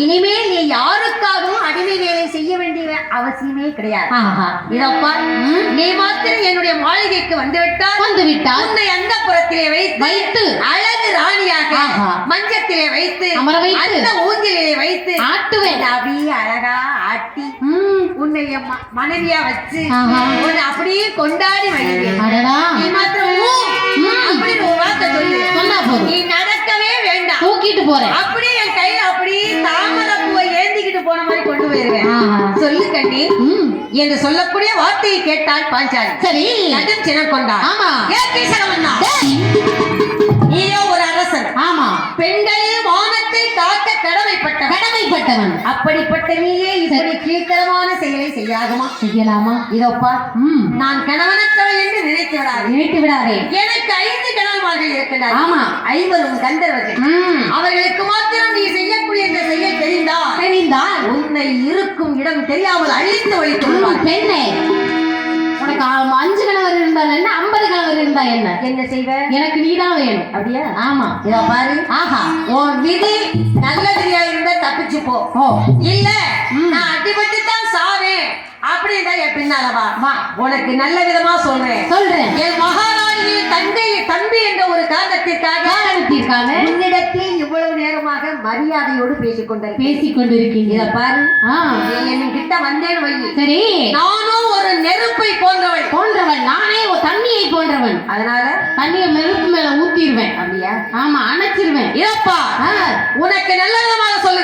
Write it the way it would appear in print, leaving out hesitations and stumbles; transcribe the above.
இனிமேல் நீ யாருக்காகவும் அடிமை வேலை செய்ய வேண்டிய அவசியமே கிடையாது. நீ மாத்திரம் என்னுடைய மாளிகைக்கு வந்துவிட்டால் உன்னை அந்த புறத்திலே வைத்து அழகு ராணியாக மஞ்சத்திலே வைத்து அந்த ஊஞ்சலிலே வைத்து ஆட்டுவேன். அப்படியே அழகா ஆட்டி உன்னை மனைவியா வச்சு உன்னை அப்படியே கொண்டாடி வருவேன். நீ மாத்திரம் அப்படின்னு ஒரு வார்த்தை சொல்லு, நீ நடக்கவே வேண்டாம், தூக்கிட்டு போறேன். அப்படியே என் கையில அப்படியே தாமரை பூவை ஏந்திக்கிட்டு போன மாதிரி கொண்டு போயிருவேன். சொல்லு கண்ணி என்று சொல்லக்கூடிய வார்த்தையை கேட்டால் பாஞ்சாலி சரி கடும் சினம் கொண்டான். ஆமா நீயோ ஒரு அரசன். ஆமா பெண்களின் மானத்தை காக்க கடமைப்பட்டவன். அப்படிப்பட்ட நீயே இப்படி கீழ்த்தரமான செயலை செய்யலாமா? இதோப்பா நான் கணவனற்றவள் என்று நினைத்து விடாதே. எனக்கு 5 கணவன்மார்கள் இருக்கிறார். ஆமா 5 கந்தர்வர்கள். அவர்களுக்கு மாத்திரம் நீ செய்யக்கூடிய இந்த செயல் தெரிந்தால் உன்னை இருக்கும் இடம் தெரியாமல் அழித்து வைத்து பெண்ணே. உனக்கு 5 கணவர் இருந்தால் என்ன, 50 கணவர் இருந்தா என்ன செய்வ? எனக்கு நீதான் வேணும். அப்படியா? ஆமா இத பாரு. ஆஹா உன் விதி நல்ல விதியா இருந்தா தப்பிச்சு போ. இல்ல நான் அடிபட்டு தான் சாவேன் அப்படின்னா என் பின்னால வா. உனக்கு நல்ல விதமா சொல்றேன். என் மகாராணியின் தம்பி என்ற ஒரு காரணத்திற்காக உன்னிடத்தில் இவ்வளவு நேரமாக மரியாதையோடு பேசிக் கொண்டிருக்கீங்க. இத பாரு என்கிட்ட வந்தேன் வை. சரி நானும் ஒரு நெருப்பை போன்றவன் நானே ஒரு தண்ணியை போன்றவன். அதனால தண்ணியை நெருப்பு மேல ஊத்திடுவேன். அப்படியா? ஆமா அணைச்சிருவேன். இதப்பா உனக்கு நல்ல விதமாக சொல்லு.